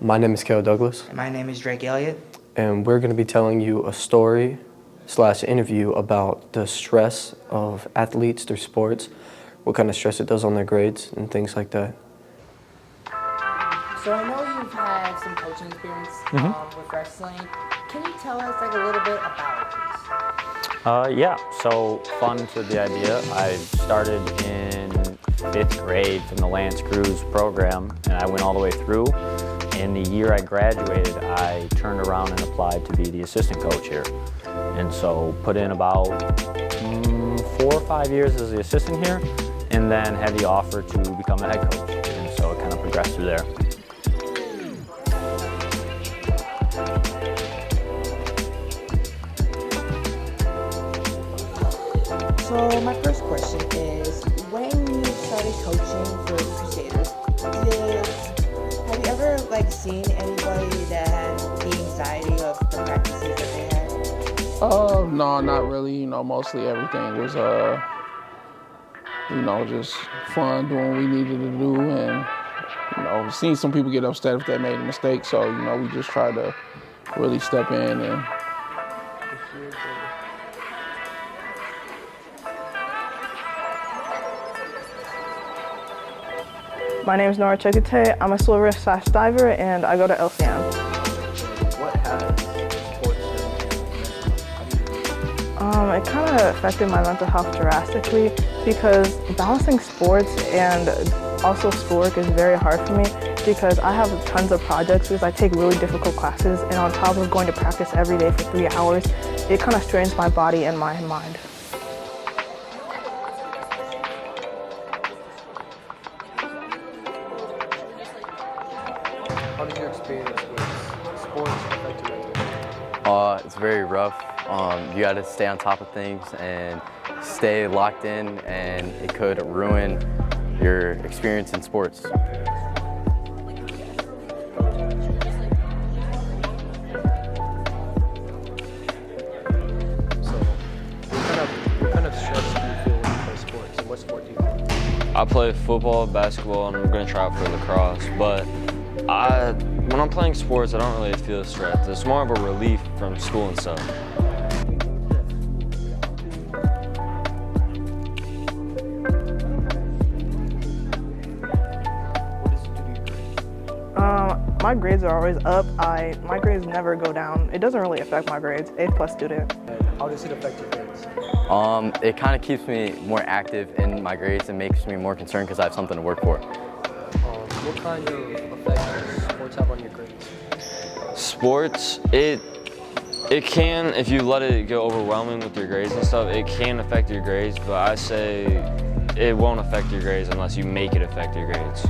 My name is Kale Douglas, And my name is Drake Elliott. and we're going to be telling you a story / interview about the stress of athletes through sports, what kind of stress it does on their grades, and things like that. So I know you've had some coaching experience with wrestling. Can you tell us a little bit about it, Yeah, so fun to the idea. I started in 5th grade from the Lance Cruz program, and I went all the way through. In the year I graduated, I turned around and applied to be the assistant coach here. And so put in about 4 or 5 years as the assistant here, and then had the offer to become the head coach. And so it kind of progressed through there. So my first question is, when you started coaching for the Crusaders, have you ever seen anybody that had the anxiety of the practices that they had? No, not really. Mostly everything was, just fun, doing what we needed to do, and, seeing some people get upset if they made a mistake. So, we just try to really step in and. My name is Nora Chekute. I'm a swimmer / diver, and I go to LCM. What has sports done? It kind of affected my mental health drastically because balancing sports and also schoolwork is very hard for me because I have tons of projects because I take really difficult classes, and on top of going to practice every day for 3 hours, it kind of strains my body and my mind. How did your experience with sports affect you? It's very rough. You got to stay on top of things and stay locked in, and it could ruin your experience in sports. So, what kind of stress do you feel when you play sports? And what sport do you play? I play football, basketball, and I'm going to try out for lacrosse. But when I'm playing sports, I don't really feel stressed. It's more of a relief from school and stuff. What does it do to your grades? My grades are always up. My grades never go down. It doesn't really affect my grades. A+ student. And how does it affect your grades? It kind of keeps me more active in my grades and makes me more concerned because I have something to work for. What kind of effect does sports have on your grades? Sports, it can, if you let it go overwhelming with your grades and stuff, it can affect your grades, but I say it won't affect your grades unless you make it affect your grades.